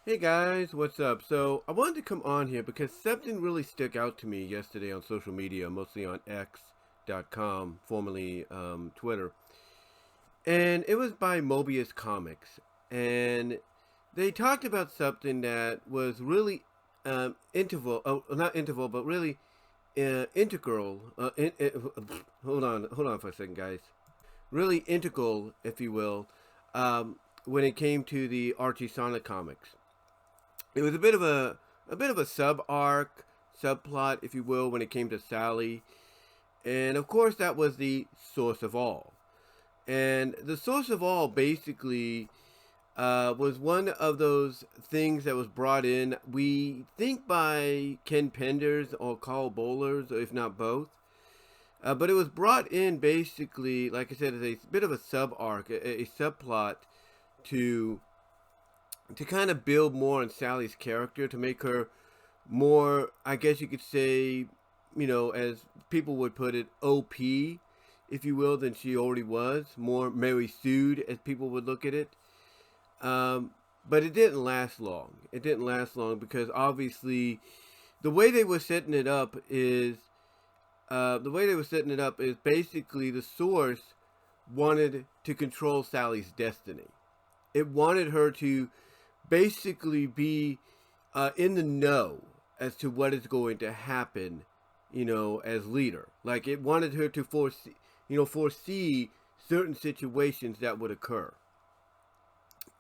Hey guys, what's up? So I wanted to come on here because something really stuck out to me yesterday on social media, mostly on X.com, formerly Twitter, and it was by Mobius Comics, and they talked about something that was really not interval, but really integral. Hold on for a second, guys. Really integral, if you will, when it came to the Archie Sonic comics. It was a bit of a sub arc, subplot, if you will, when it came to Sally, and of course that was the source of all. And the source of all basically was one of those things that was brought in. We think by Ken Penders or Carl Bowlers, or if not both. But it was brought in basically, like I said, as a bit of a sub arc, a subplot to kind of build more on Sally's character, to make her more, I guess you could say, as people would put it, OP, if you will, than she already was. More Mary Sued, as people would look at it. But it didn't last long. It didn't last long because obviously the way they were setting it up is basically the source wanted to control Sally's destiny. It wanted her to basically be in the know as to what is going to happen, as leader. Like it wanted her to foresee certain situations that would occur.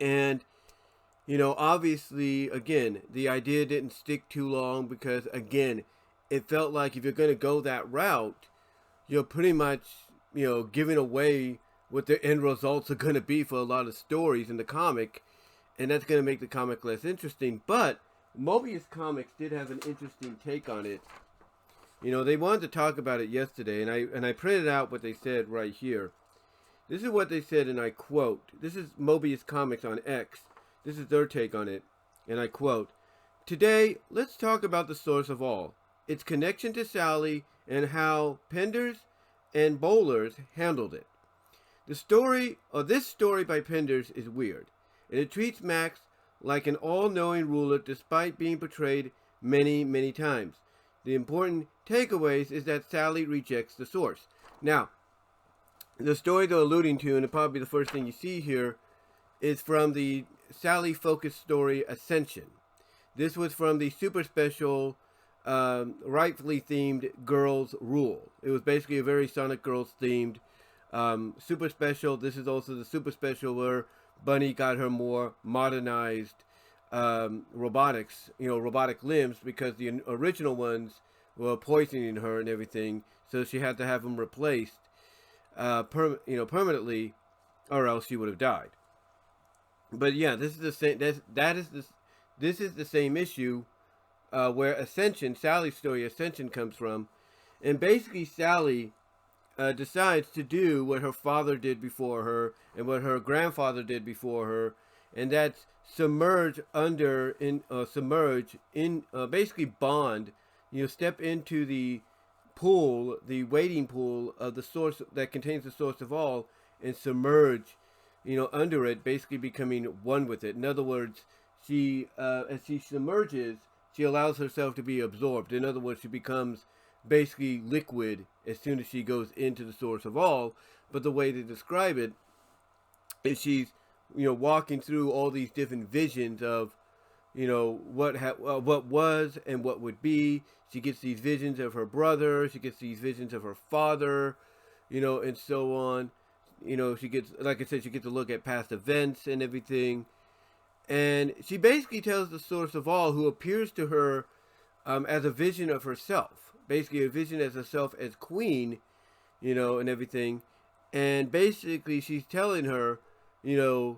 And, obviously, again, the idea didn't stick too long because, again, it felt like if you're going to go that route, you're pretty much, giving away what the end results are going to be for a lot of stories in the comic, and that's going to make the comic less interesting. But Mobius Comics did have an interesting take on it. They wanted to talk about it yesterday, and I printed out what they said right here. This is what they said, and I quote. This is Mobius Comics on X. This is their take on it, and I quote: "Today, let's talk about the source of all, its connection to Sally, and how Penders and Bowlers handled it. This story by Penders is weird, and it treats Max like an all-knowing ruler despite being portrayed many, many times. The important takeaways is that Sally rejects the source." Now, the story they're alluding to, and probably the first thing you see here, is from the Sally-focused story Ascension. This was from the super special, rightfully themed Girls Rule. It was basically a very Sonic Girls themed super special. This is also the super special where Bunny got her more modernized robotic limbs, because the original ones were poisoning her and everything, so she had to have them replaced permanently, or else she would have died. But yeah, this is the same. This is the same issue where Ascension, Sally's story, Ascension comes from, and basically Sally decides to do what her father did before her and what her grandfather did before her, and that's submerge in basically bond. Step into the pool, the waiting pool of the source that contains the source of all, and submerge, under it, basically becoming one with it. In other words, as she submerges, she allows herself to be absorbed. In other words, she becomes basically liquid as soon as she goes into the source of all. But the way to describe it is she's, walking through all these different visions of, what was and what would be. She gets these visions of her brother. She gets these visions of her father, and so on. She gets, like I said, she gets to look at past events and everything. And she basically tells the source of all, who appears to her as a vision of herself, basically a vision as herself as queen, and everything. And basically, she's telling her, to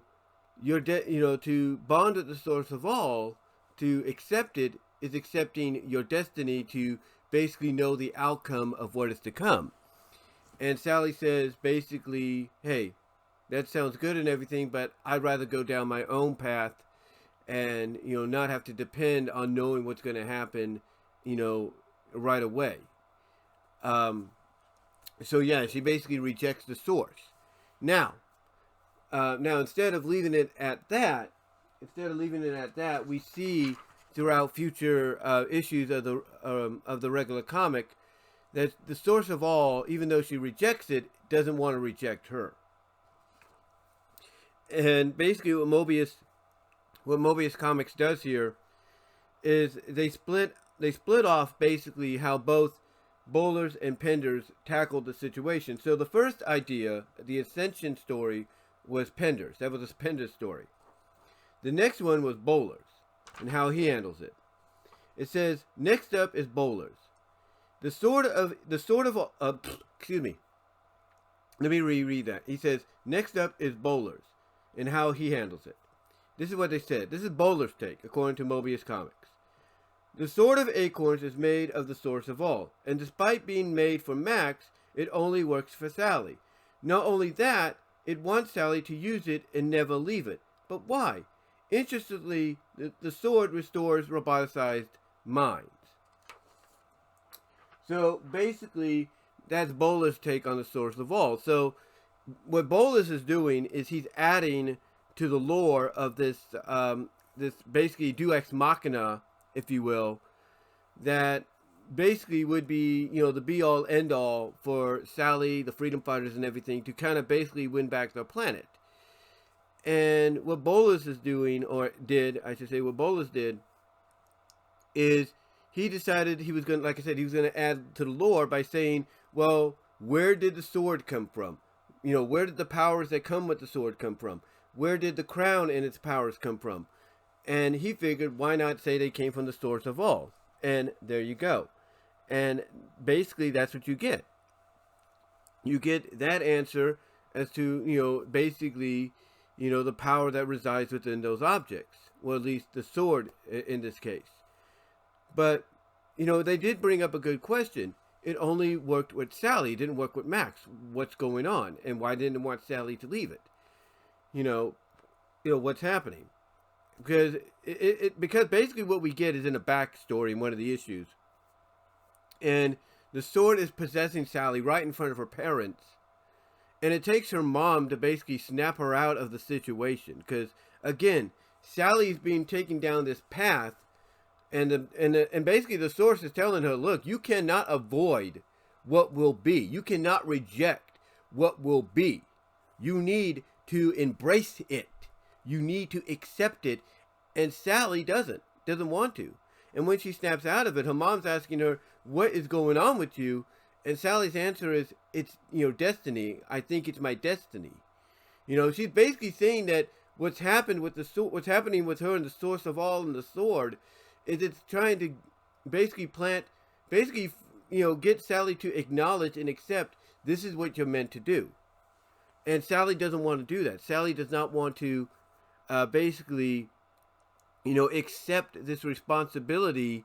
bond with the source of all, to accept it, is accepting your destiny to basically know the outcome of what is to come. And Sally says basically, hey, that sounds good and everything, but I'd rather go down my own path and, not have to depend on knowing what's going to happen, right away. So yeah, she basically rejects the source. Now, instead of leaving it at that, instead of leaving it at that, we see throughout future issues of the regular comic that the source of all, even though she rejects it, doesn't want to reject her. And basically, what Mobius Comics does here is they split off basically how both Bowlers and Penders tackled the situation. So the first idea, the Ascension story, was Penders. That was a Penders story. The next one was Bowlers and how he handles it. It says, next up is Bowlers. Excuse me. Let me reread that. He says, next up is Bowlers and how he handles it. This is what they said. This is Bowler's take, according to Mobius Comics. The Sword of Acorns is made of the source of all, and despite being made for Max, it only works for Sally. Not only that, it wants Sally to use it and never leave it. But why? Interestingly, the sword restores roboticized minds. So basically, that's Bowler's take on the source of all. So what Bowler is doing is he's adding to the lore of this this basically Deus Ex Machina, if you will, that basically would be, you know, the be-all, end-all for Sally, the freedom fighters, and everything to kind of basically win back their planet. And what Bolas is doing, or did, I should say, what Bolas did, is he decided he was going to, like I said, he was going to add to the lore by saying, well, where did the sword come from? You know, where did the powers that come with the sword come from? Where did the crown and its powers come from? And he figured, why not say they came from the source of all? And there you go. And basically, that's what you get. You get that answer as to, you know, basically, you know, the power that resides within those objects. Well, at least the sword in this case. But, you know, they did bring up a good question. It only worked with Sally. It didn't work with Max. What's going on? And why didn't it want Sally to leave it? You know, what's happening? Because because basically what we get is in a backstory in one of the issues. And the sword is possessing Sally right in front of her parents. And it takes her mom to basically snap her out of the situation. Because, again, Sally's being taken down this path. And basically the source is telling her, look, you cannot avoid what will be. You cannot reject what will be. You need to embrace it. You need to accept it. And Sally doesn't want to. And when she snaps out of it, her mom's asking her, what is going on with you? And Sally's answer is, it's, you know, destiny. I think it's my destiny. You know, she's basically saying that what's happened with what's happening with her and the source of all and the sword is it's trying to basically get Sally to acknowledge and accept this is what you're meant to do. And Sally doesn't want to do that. Sally does not want to basically, you know, accept this responsibility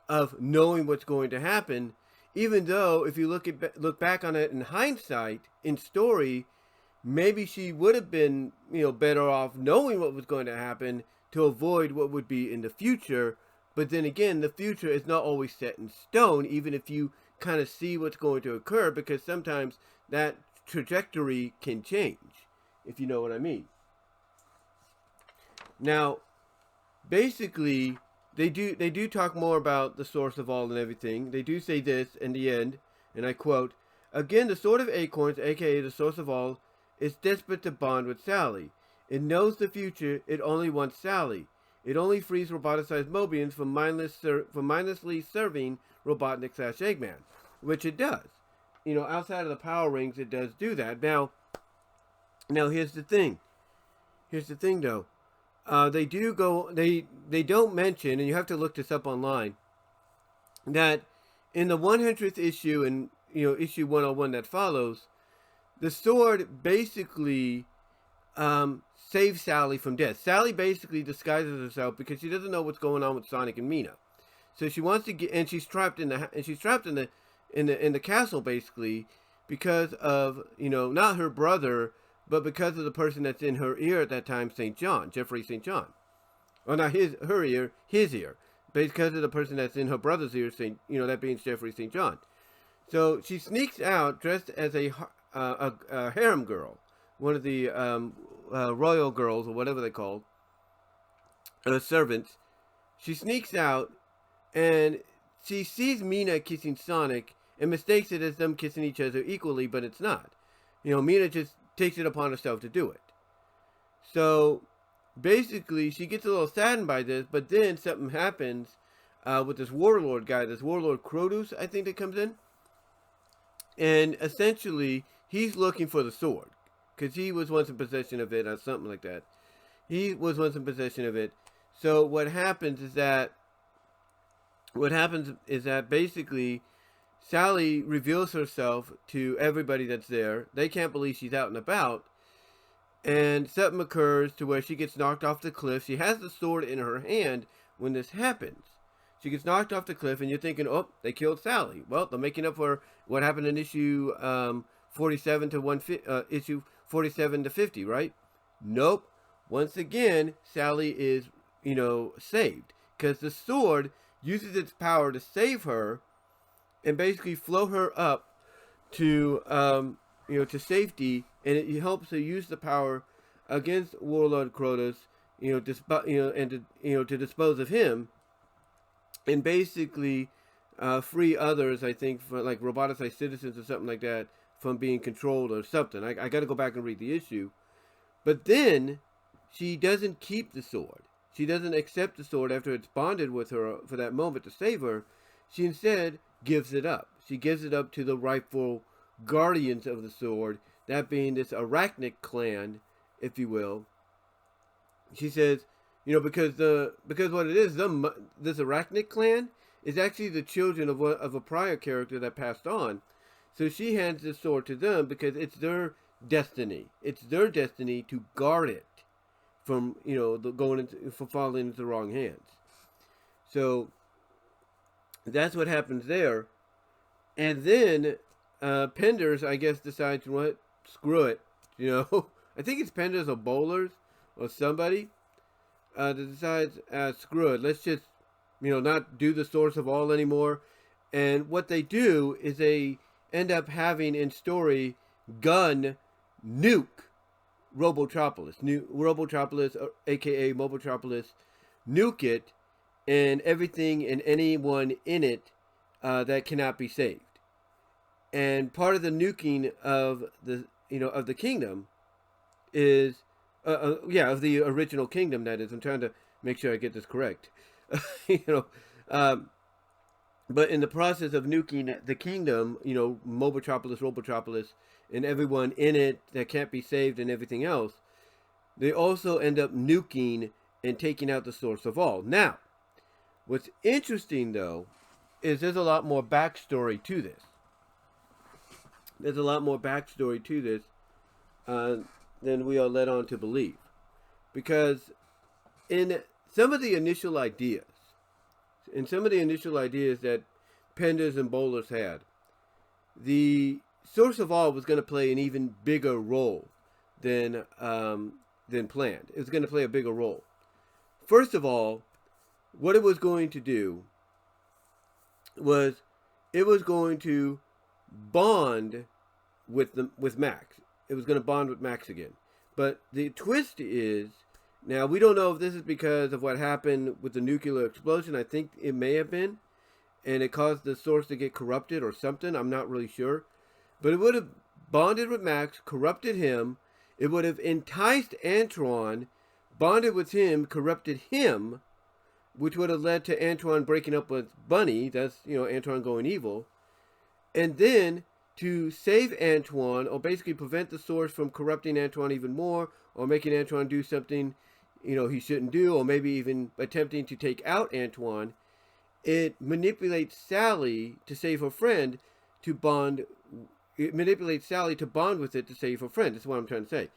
of knowing what's going to happen, even though if you look back on it in hindsight, in story, maybe she would have been, you know, better off knowing what was going to happen to avoid what would be in the future. But then again, the future is not always set in stone, even if you kind of see what's going to occur, because sometimes that trajectory can change, if you know what I mean. Now, basically, they do talk more about the source of all and everything. They do say this in the end, and I quote, again, the Sword of Acorns, aka the source of all, is desperate to bond with Sally. It knows the future, it only wants Sally. It only frees roboticized Mobians from mindlessly serving Robotnik/Eggman, which it does. You know, outside of the power rings, it does do that. Now here's the thing. Here's the thing, though. They don't mention, and you have to look this up online, that in the 100th issue and, you know, issue 101 that follows, the sword basically saves Sally from death. Sally basically disguises herself because she doesn't know what's going on with Sonic and Mina. So she wants to get, and she's trapped in the castle basically because of, you know, not her brother, but because of the person that's in her ear at that time, Jeffrey St. John. Well, not her ear, his ear. Because of the person that's in her brother's ear, that being Jeffrey St. John. So she sneaks out dressed as a harem girl, one of the royal girls or whatever they're called. servants. She sneaks out and she sees Mina kissing Sonic and mistakes it as them kissing each other equally, but it's not. Mina just takes it upon herself to do it. So basically, she gets a little saddened by this, but then something happens with this warlord guy, this warlord Chronohero, I think, that comes in. And essentially, he's looking for the sword because he was once in possession of it or something like that. He was once in possession of it. So what happens is that basically Sally reveals herself to everybody that's there. They can't believe she's out and about. And something occurs to where she gets knocked off the cliff. She has the sword in her hand when this happens. She gets knocked off the cliff, and you're thinking, oh, they killed Sally. Well, they're making up for what happened in issue 47 to issue 47 to 50, right? Nope. Once again, Sally is, saved. Because the sword uses its power to save her and basically float her up to, to safety, and it helps her use the power against Warlord Chronohero, to dispose of him, and basically free others, I think, for like roboticized citizens or something like that, from being controlled or something. I got to go back and read the issue. But then she doesn't keep the sword. She doesn't accept the sword after it's bonded with her for that moment to save her. She instead gives it up. She gives it up to the rightful guardians of the sword, that being this Arachnid clan, if you will. She says, because what it is, this Arachnid clan is actually the children of a prior character that passed on. So she hands this sword to them because it's their destiny. It's their destiny to guard it from from falling into the wrong hands. So that's what happens there. And then Penders, I guess, decides, what? Screw it. I think it's Penders or Bowlers or somebody that decides, screw it. Let's just, not do the source of all anymore. And what they do is they end up having in story gun nuke Robotropolis, aka Mobotropolis, nuke it, and everything and anyone in it that cannot be saved. And part of the nuking of the kingdom is, of the original kingdom, that is. I'm trying to make sure I get this correct. But in the process of nuking the kingdom, Mobotropolis, Robotropolis, and everyone in it that can't be saved and everything else, they also end up nuking and taking out the source of all. Now, what's interesting, though, is there's a lot more backstory to this. There's a lot more backstory to this than we are led on to believe. Because in some of the initial ideas that Penders and Bowlers had, the source of all was going to play an even bigger role than planned. It was going to play a bigger role. First of all, what it was going to do was it was going to bond with Max. It was going to bond with Max again. But the twist is, now we don't know if this is because of what happened with the nuclear explosion. I think it may have been, and it caused the source to get corrupted or something. I'm not really sure. But it would have bonded with Max, corrupted him. It would have enticed Antoine, bonded with him, corrupted him, which would have led to Antoine breaking up with Bunny. That's, Antoine going evil. And then to save Antoine, or basically prevent the source from corrupting Antoine even more, or making Antoine do something, he shouldn't do, or maybe even attempting to take out Antoine, it manipulates Sally to save her friend to bond. It manipulates Sally to bond with it to save her friend. That's what I'm trying to say.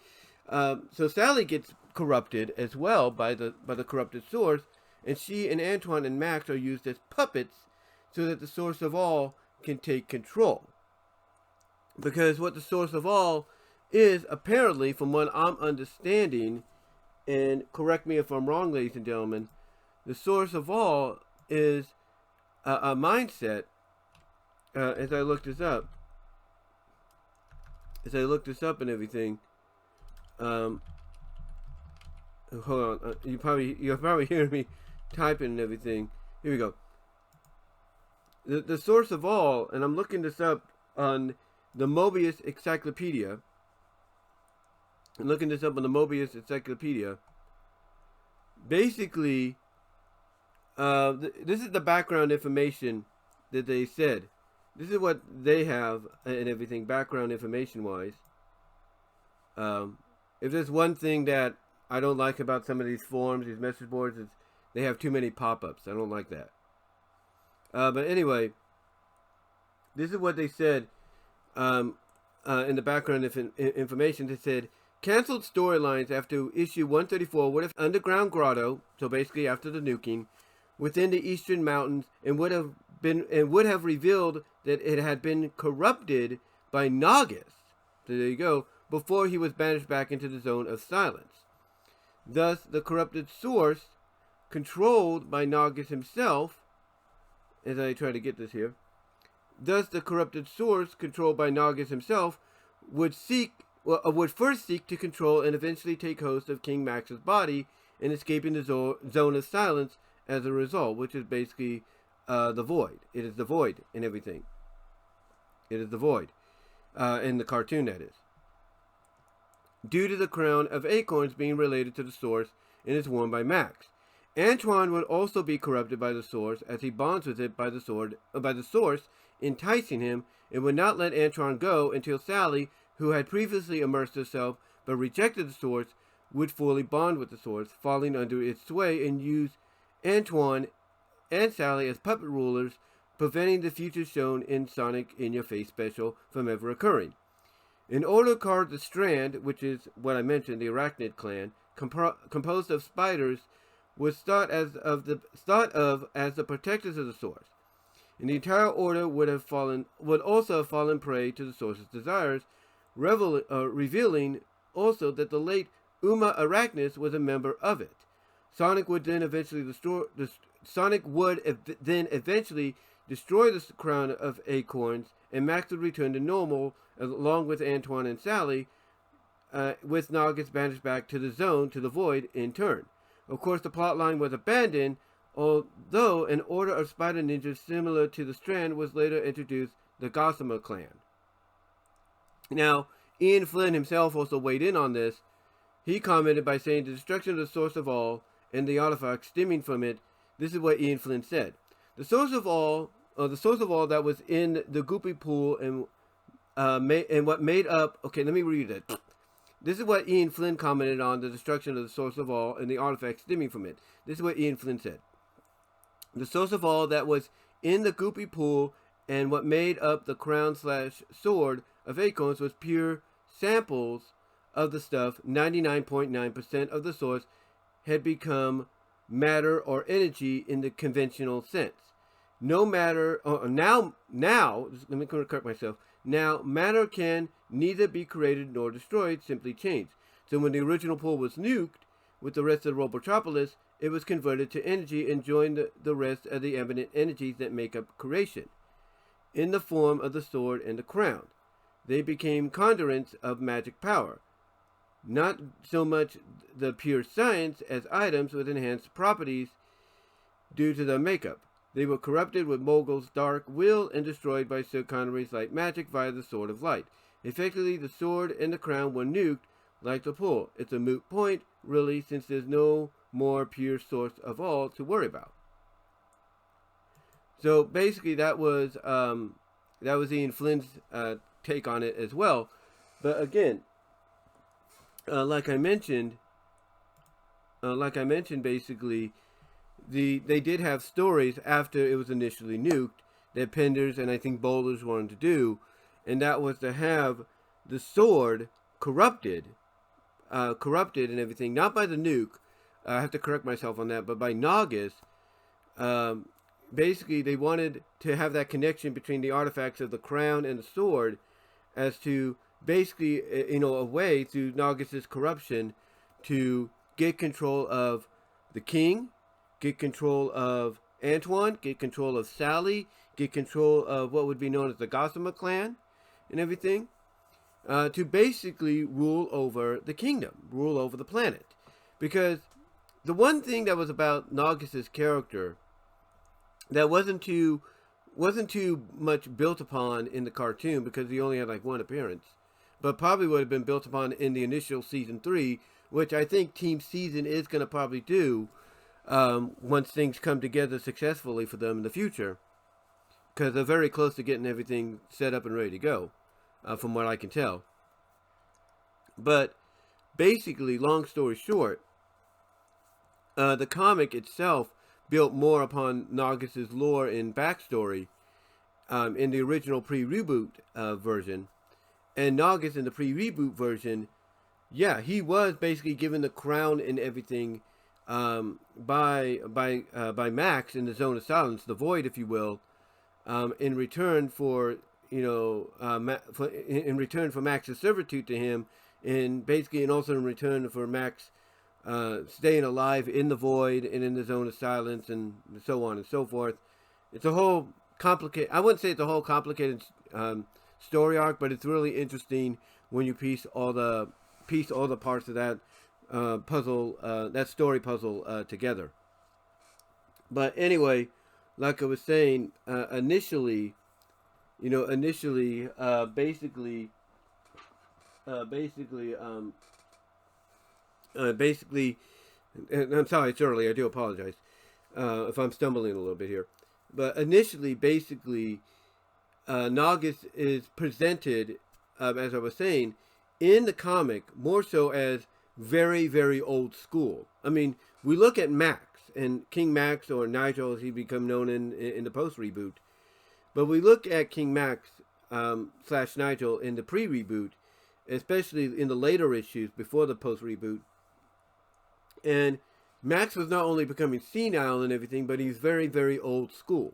So Sally gets corrupted as well by the corrupted source, and she and Antoine and Max are used as puppets so that the source of all can take control. Because what the source of all is, apparently, from what I'm understanding, and correct me if I'm wrong, ladies and gentlemen, the source of all is a mindset. As I looked this up and everything, hold on. You're probably hearing me typing and everything. Here we go. The source of all, and I'm looking this up on the Mobius Encyclopedia. I'm looking this up on the Mobius Encyclopedia. Basically, this is the background information that they said. This is what they have and everything, background information-wise. If there's one thing that I don't like about some of these forums, these message boards, is they have too many pop-ups. I don't like that. But anyway, this is what they said in the background information. They said, canceled storylines after issue 134 would have underground grotto, so basically after the nuking, within the eastern mountains, and would have revealed that it had been corrupted by Nagus. So there you go, before he was banished back into the zone of silence. Thus, the corrupted source, controlled by Nagus himself, as I try to get this here, thus the corrupted source, controlled by Nagus himself, would first seek to control and eventually take host of King Max's body and escaping the zone of silence as a result, which is basically the void. It is the void in everything. It is the void. In the cartoon, that is. Due to the crown of acorns being related to the source and is worn by Max. Antoine would also be corrupted by the source as he bonds with it by the source, enticing him, and would not let Antoine go until Sally, who had previously immersed herself but rejected the source, would fully bond with the source, falling under its sway, and use Antoine and Sally as puppet rulers, preventing the future shown in Sonic In Your Face special from ever occurring. In order to carve the strand, which is what I mentioned, the Arachnid clan, composed of spiders, was thought of as the protectors of the source, and the entire order would also have fallen prey to the source's desires, revealing also that the late Uma Arachnus was a member of it. Sonic would then eventually destroy the crown of acorns, and Max would return to normal, along with Antoine and Sally, with Nagus banished back to the zone, to the void, in turn. Of course, the plotline was abandoned, although an order of spider ninjas similar to the Strand was later introduced, the Gossamer clan. Now, Ian Flynn himself also weighed in on this. He commented by saying, the destruction of the source of all and the artifacts stemming from it. This is what Ian Flynn said. The source of all that was in the Goopy Pool and what made up. Okay, let me read it. This is what Ian Flynn commented on the destruction of the source of all and the artifacts stemming from it. This is what Ian Flynn said. The source of all that was in the Goopy Pool and what made up the crown/sword of acorns was pure samples of the stuff. 99.9% of the source had become matter or energy in the conventional sense. No matter, now, let me correct myself. Now, matter can neither be created nor destroyed, simply changed. So when the original pool was nuked with the rest of the Robotropolis, it was converted to energy and joined the rest of the eminent energies that make up creation, in the form of the sword and the crown. They became conduits of magic power, not so much the pure science as items with enhanced properties due to their makeup. They were corrupted with Mogul's dark will and destroyed by Sir Connery's light magic via the Sword of Light. Effectively, the sword and the crown were nuked like the pool. It's a moot point, really, since there's no more pure source of all to worry about. So basically, that was Ian Flynn's take on it as well. But again, like I mentioned, basically, they did have stories after it was initially nuked that Penders and I think Bowlers wanted to do, and that was to have the sword corrupted and everything, not by the nuke. I have to correct myself on that, but by Nagus. Basically, they wanted to have that connection between the artifacts of the crown and the sword, as to basically, a way through Nagus's corruption to get control of the king, get control of Antoine, get control of Sally, get control of what would be known as the Gossamer clan and everything, to basically rule over the kingdom, rule over the planet. Because the one thing that was about Nagus's character that wasn't too much built upon in the cartoon, because he only had like one appearance, but probably would have been built upon in the initial season 3, which I think Team Season is going to probably do once things come together successfully for them in the future, because they're very close to getting everything set up and ready to go, from what I can tell. But basically, long story short, the comic itself built more upon Nagus's lore and backstory in the original pre-reboot version. And Nagus in the pre-reboot version, yeah, he was basically given the crown and everything by Max in the Zone of Silence, the Void, if you will, in return for in return for Max's servitude to him, and also in return for Max staying alive in the Void and in the Zone of Silence, and so on and so forth. It's a whole complicated, I wouldn't say it's a whole complicated story arc, but it's really interesting when you piece all the parts of that puzzle, that story puzzle together. But anyway, like I was saying, initially, basically, and I'm sorry, it's early. I do apologize if I'm stumbling a little bit here. But initially, basically, Nagus is presented, as I was saying, in the comic more so as very, very old school. I mean, we look at Max and King Max, or Nigel as he become known in the post reboot. But we look at King Max / Nigel in the pre-reboot, especially in the later issues before the post reboot. And Max was not only becoming senile and everything, but he's very, very old school.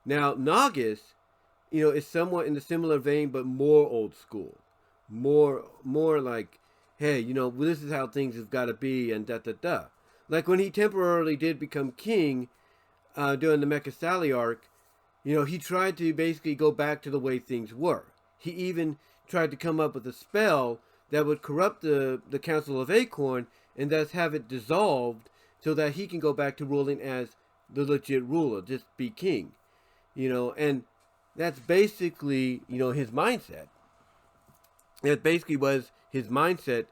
Now, Nagus, is somewhat in the similar vein, but more old school. More like, hey, this is how things have got to be, and da-da-da. Like when he temporarily did become king during the Mecha Sally arc, he tried to basically go back to the way things were. He even tried to come up with a spell that would corrupt the Council of Acorn and thus have it dissolved so that he can go back to ruling as the legit ruler, just be king. And that's basically, his mindset. That basically was his mindset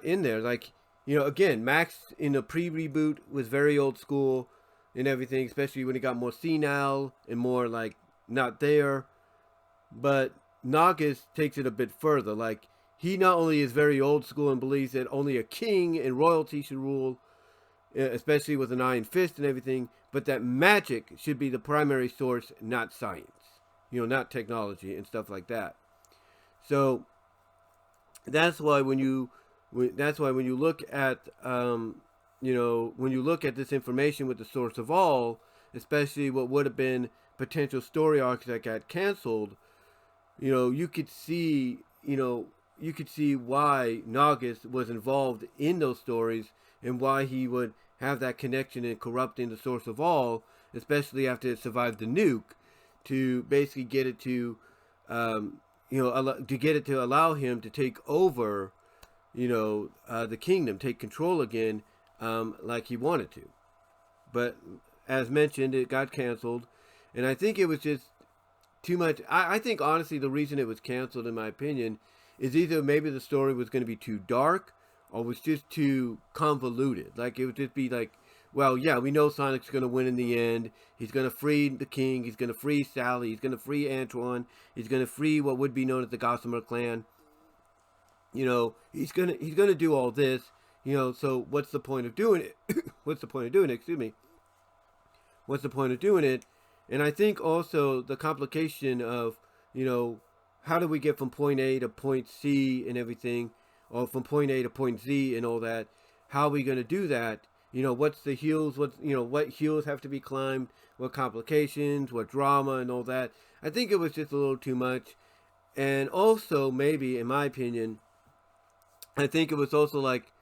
in there. Like, again, Max in the pre-reboot was very old school and everything, especially when he got more senile and more, like, not there. But Nagus takes it a bit further. Like, he not only is very old school and believes that only a king and royalty should rule, especially with an iron fist and everything, but that magic should be the primary source, not science. Not technology and stuff like that. So that's why when you look at when you look at this information with the source of all, especially what would have been potential story arcs that got canceled, you could see why Nagus was involved in those stories and why he would have that connection in corrupting the source of all, especially after it survived the nuke, to basically get it to allow him to take over, the kingdom, take control again, like he wanted to. But as mentioned, it got canceled, and I think it was just too much. I think honestly the reason it was canceled, in my opinion, is either maybe the story was going to be too dark or was just too convoluted. Like, it would just be like, well, yeah, we know Sonic's going to win in the end. He's going to free the king. He's going to free Sally. He's going to free Antoine. He's going to free what would be known as the Gossamer clan. He's going to do all this. So what's the point of doing it? What's the point of doing it? Excuse me. What's the point of doing it? And I think also the complication of, how do we get from point A to point C and everything, or from point A to point Z and all that? How are we going to do that? What's the hills? What hills have to be climbed? What complications? What drama and all that? I think it was just a little too much. And also, maybe, in my opinion, I think it was also like,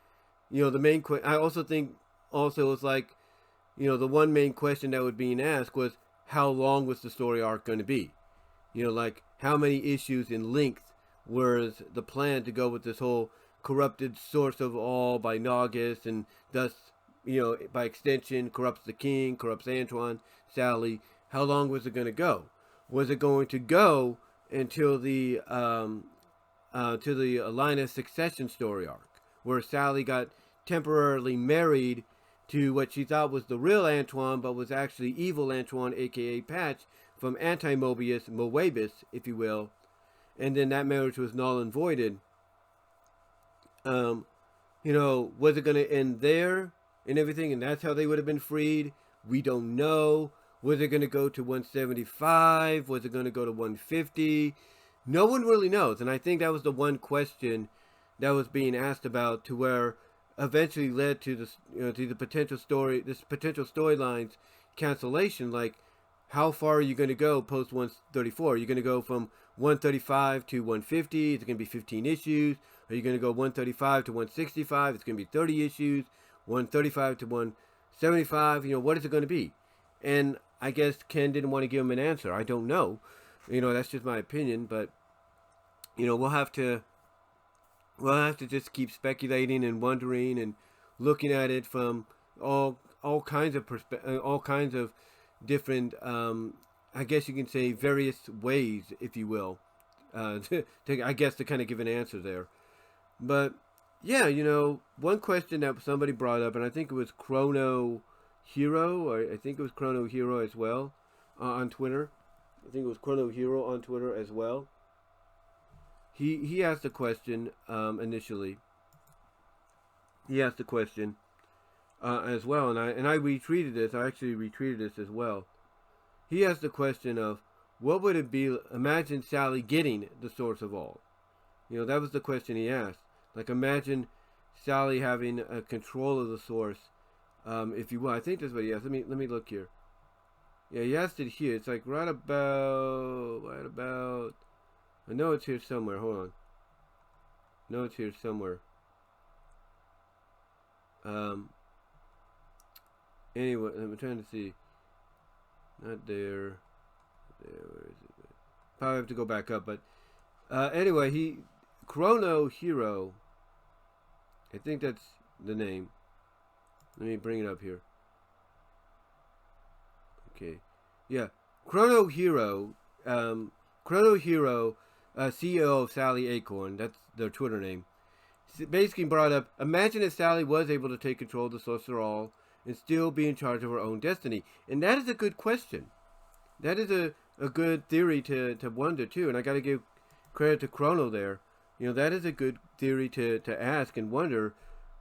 the main I also think also it was like, the one main question that was being asked was, how long was the story arc going to be? Like, how many issues in length was the plan to go with this whole corrupted source of all by Naugus, and thus, by extension, corrupts the king, corrupts Antoine, Sally. How long was it going to go? Was it going to go until the to the Linus succession story arc, where Sally got temporarily married to what she thought was the real Antoine, but was actually evil Antoine, aka Patch, from Moebius, if you will, and then that marriage was null and voided. Was it going to end there and everything, and that's how they would have been freed? We don't know. Was it going to go to 175? Was it going to go to 150? No one really knows, and I think that was the one question that was being asked about, to where eventually led to this, to the potential storylines cancellation. Like, how far are you going to go post 134? Are you going to go from 135 to 150? It's going to be 15 issues. Are you going to go 135 to 165? It's going to be 30 issues. 135 to 175. What is it going to be? And I guess Ken didn't want to give him an answer. I don't know. That's just my opinion. But we'll have to just keep speculating and wondering and looking at it from all kinds of all kinds of different, I guess you can say, various ways, if you will, to kind of give an answer there. But yeah, one question that somebody brought up, and I think it was Chronohero, or I think it was Chronohero as well, on Twitter. I think it was Chronohero on Twitter as well. He asked a question initially. He asked a question as well, and I retweeted this. I actually retweeted this as well. He asked the question of, what would it be? Imagine Sally getting the source of all. That was the question he asked. Like, imagine Sally having a control of the source, if you will. I think that's what he asked. Let me look here. Yeah, he asked it here. It's like right about. I know it's here somewhere. Hold on. No, it's here somewhere. Anyway, I'm trying to see. Not there. Where is it? Probably have to go back up. But anyway, Chronohero. I think that's the name. Let me bring it up here. Okay. Yeah. Chronohero. Chronohero, CEO of Sally Acorn. That's their Twitter name. Basically brought up, imagine if Sally was able to take control of the source of all and still be in charge of her own destiny. And that is a good question. That is a good theory to wonder too. And I got to give credit to Chrono there. That is a good theory to ask and wonder,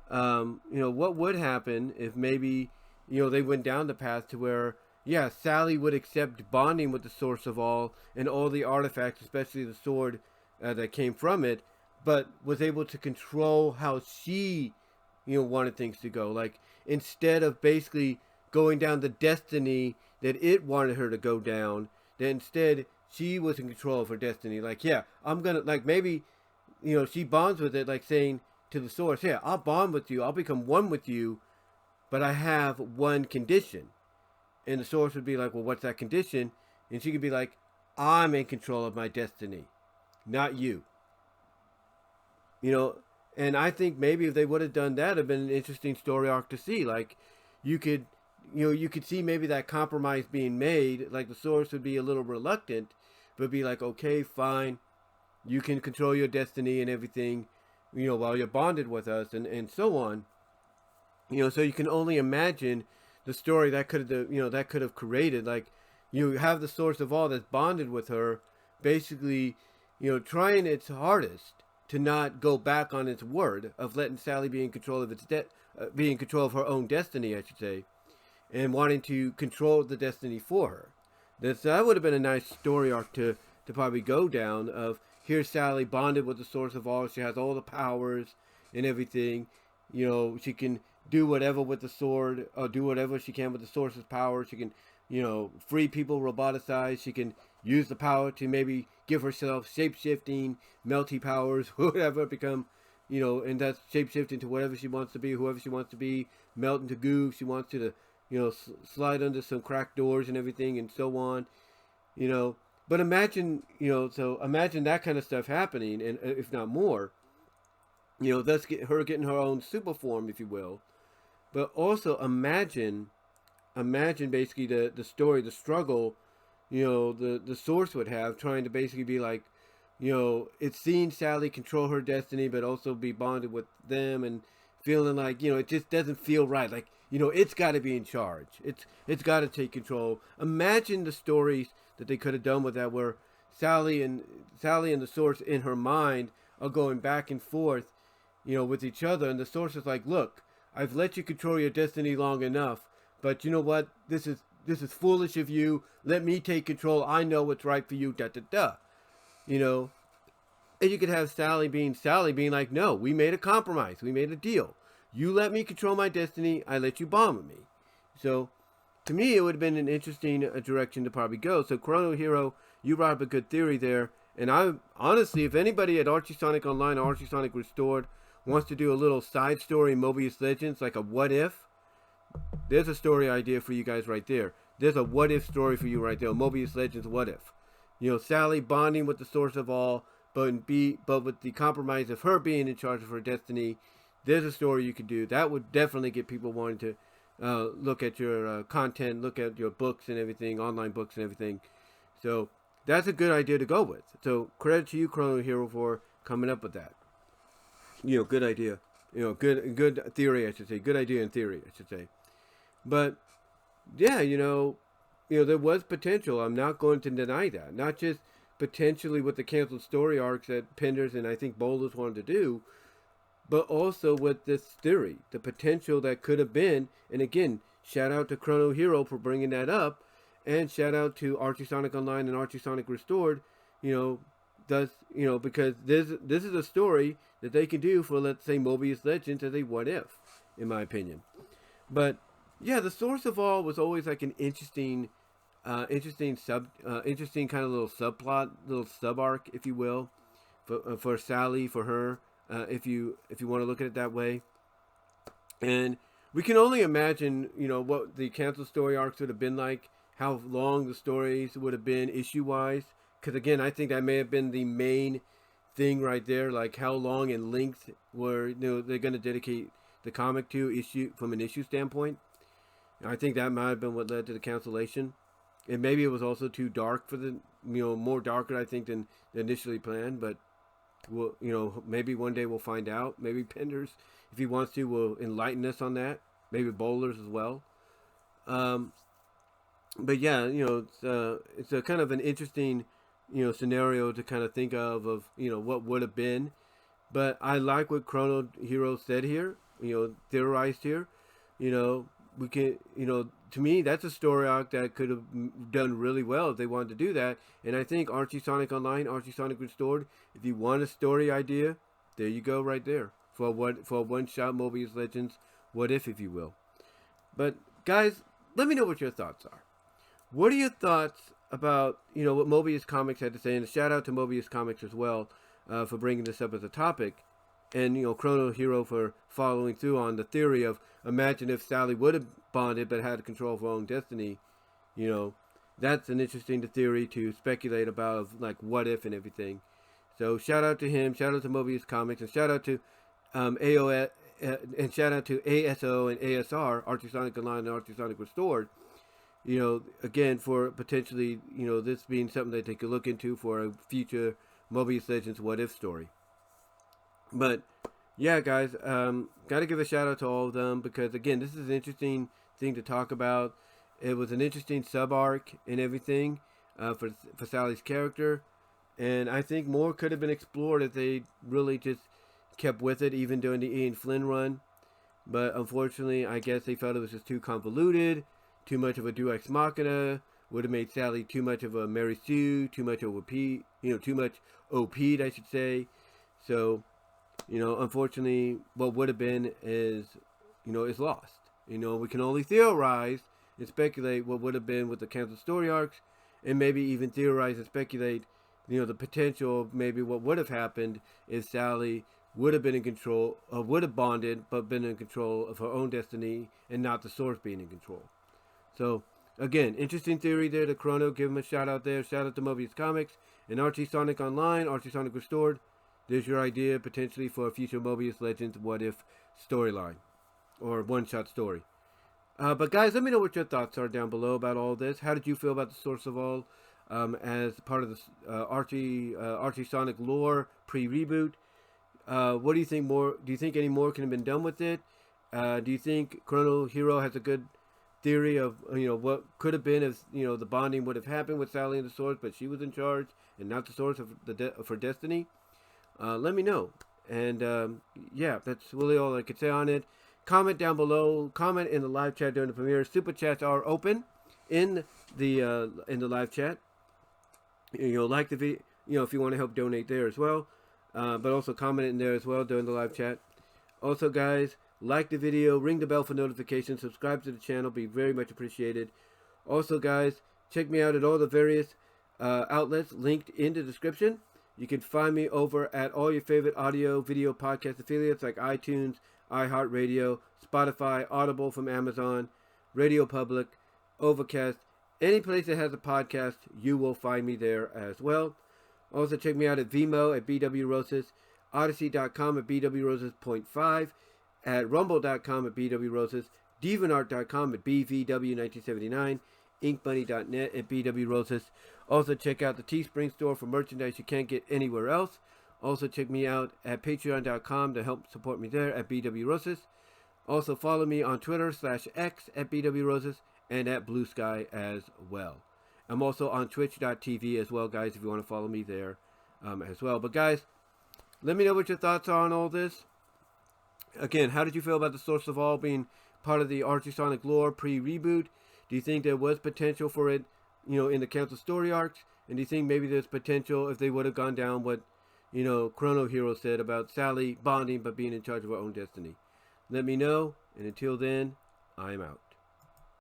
what would happen if maybe, they went down the path to where, yeah, Sally would accept bonding with the source of all and all the artifacts, especially the sword that came from it, but was able to control how she, wanted things to go. Like, instead of basically going down the destiny that it wanted her to go down, that instead she was in control of her destiny. Like, yeah, I'm gonna, like, maybe, she bonds with it, like saying to the source, yeah, I'll bond with you, I'll become one with you, but I have one condition. And the source would be like, well, what's that condition? And she could be like, I'm in control of my destiny, not you. And I think maybe if they would have done that, it'd have been an interesting story arc to see. Like, you could see maybe that compromise being made. Like, the source would be a little reluctant, but be like, okay, fine, you can control your destiny and everything, while you're bonded with us, and so on. So you can only imagine the story that could have created. Like, you have the source of all that's bonded with her, basically, trying its hardest to not go back on its word of letting Sally be in control of be in control of her own destiny, I should say, and wanting to control the destiny for her. That would have been a nice story arc to probably go down. Of, here's Sally bonded with the source of all. She has all the powers and everything. She can do whatever with the sword, or do whatever she can with the source's power. She can, free people, roboticize. She can use the power to maybe give herself shape-shifting, melty powers, whatever, become, and that's shape-shifting to whatever she wants to be, whoever she wants to be, melt into goo. She wants to, slide under some cracked doors and everything, and so on, But imagine, so imagine that kind of stuff happening, and if not more, thus her getting her own super form, if you will. But also imagine basically the story, the struggle, the source would have, trying to basically be like, it's seeing Sally control her destiny, but also be bonded with them, and feeling like, it just doesn't feel right. Like, it's got to be in charge. It's got to take control. Imagine the stories that they could have done with that, where Sally and the source in her mind are going back and forth, with each other, and the source is like, look, I've let you control your destiny long enough, but you know what? This is foolish of you. Let me take control. I know what's right for you. Da da da. You know, and you could have Sally being like, no, we made a compromise. We made a deal. You let me control my destiny. I let you bomb me. So, to me, it would have been an interesting direction to probably go. So, Chronohero, you brought up a good theory there. And I honestly, if anybody at Archie Sonic Online or Archie Sonic Restored wants to do a little side story Mobius Legends, like a what if, there's a story idea for you guys right there. There's a what if story for you right there. Mobius Legends what if. Sally bonding with the source of all, but with the compromise of her being in charge of her destiny. There's a story you could do. That would definitely get people wanting to look at your content, look at your books and everything, online books and everything. So that's a good idea to go with. So credit to you, Chronohero, for coming up with that. Good idea. Good theory, I should say. Good idea in theory, I should say. But yeah, there was potential. I'm not going to deny that. Not just potentially with the canceled story arcs that Penders and I think Boulders wanted to do, but also with this theory, the potential that could have been. And again, shout out to Chronohero for bringing that up, and shout out to Archie Sonic Online and Archie Sonic Restored. Because this is a story that they can do for, let's say, Mobius Legends as a what if, in my opinion. But yeah, the source of all was always like an interesting kind of little subplot, little sub arc, if you will, for Sally, for her, if you want to look at it that way. And we can only imagine, what the canceled story arcs would have been like, how long the stories would have been issue wise. Because again, I think that may have been the main thing right there, like how long in length were they're going to dedicate the comic to issue from an issue standpoint. I think that might have been what led to the cancellation. And maybe it was also too dark for the, more darker, I think, than initially planned. But, maybe one day we'll find out. Maybe Penders, if he wants to, will enlighten us on that. Maybe Bowlers as well. But yeah, it's a kind of an interesting, scenario to kind of think of, what would have been. But I like what Chronohero said here, theorized here. We can, to me, that's a story arc that could have done really well if they wanted to do that. And I think Archie Sonic Online, Archie Sonic Restored, if you want a story idea, there you go right there. For a one-shot Mobius Legends what if you will. But guys, let me know what your thoughts are. What are your thoughts about, what Mobius Comics had to say? And a shout out to Mobius Comics as well for bringing this up as a topic. And, Chronohero for following through on the theory of, imagine if Sally would have bonded but had control of her own destiny. That's an interesting theory to speculate about, of like what if and everything. So shout out to him, shout out to Mobius Comics, and shout out to AOS, and shout out to ASO and ASR, Archie Sonic Online and Archie Sonic Restored. Again, for potentially, this being something that they could look into for a future Mobius Legends what if story. But yeah, guys, got to give a shout out to all of them, because again, this is an interesting thing to talk about. It was an interesting sub arc and everything for Sally's character, and I think more could have been explored if they really just kept with it, even during the Ian Flynn run. But unfortunately, I guess they felt it was just too convoluted, too much of a Deus Ex Machina, would have made Sally too much of a Mary Sue, too much OP, too much OP'd, I should say. So, unfortunately, what would have been is lost. We can only theorize and speculate what would have been with the canceled story arcs, and maybe even theorize and speculate, the potential of maybe what would have happened if Sally would have been in control, or would have bonded, but been in control of her own destiny, and not the source being in control. So, again, interesting theory there to Chrono. Give him a shout out there. Shout out to Mobius Comics and Archie Sonic Online, Archie Sonic Restored. There's your idea potentially for a future Mobius Legends What If storyline or one-shot story. But guys, let me know what your thoughts are down below about all this. How did you feel about the Source of All as part of the Archie Sonic lore pre-reboot? What do you think more? Do you think any more can have been done with it? Do you think Chronohero has a good theory of what could have been if the bonding would have happened with Sally and the Source, but she was in charge and not the Source of for Destiny? Let me know. And yeah, that's really all I could say on it. Comment down below. Comment in the live chat during the premiere. Super chats are open in the live chat. Like the video. If you want to help donate there as well. But also comment in there as well during the live chat. Also, guys, like the video, ring the bell for notifications, subscribe to the channel, be very much appreciated. Also, guys, check me out at all the various outlets linked in the description. You can find me over at all your favorite audio, video, podcast affiliates like iTunes, iHeartRadio, Spotify, Audible from Amazon, Radio Public, Overcast. Any place that has a podcast, you will find me there as well. Also, check me out at VENMO at BW Roses, Odyssey.com at BW Roses 0.5, at Rumble.com at BW Roses, DeviantArt.com at BVW1979, InkMoney.net at BW Roses. Also, check out the Teespring store for merchandise you can't get anywhere else. Also, check me out at Patreon.com to help support me there at BW Roses. Also, follow me on Twitter /X at BW Roses and at Blue Sky as well. I'm also on Twitch.tv as well, guys, if you want to follow me there as well. But, guys, let me know what your thoughts are on all this. Again, how did you feel about the Source of All being part of the Archie Sonic lore pre-reboot? Do you think there was potential for it, in the Council story arcs? And do you think maybe there's potential if they would have gone down what, Chronohero said about Sally bonding but being in charge of her own destiny? Let me know, and until then, I'm out.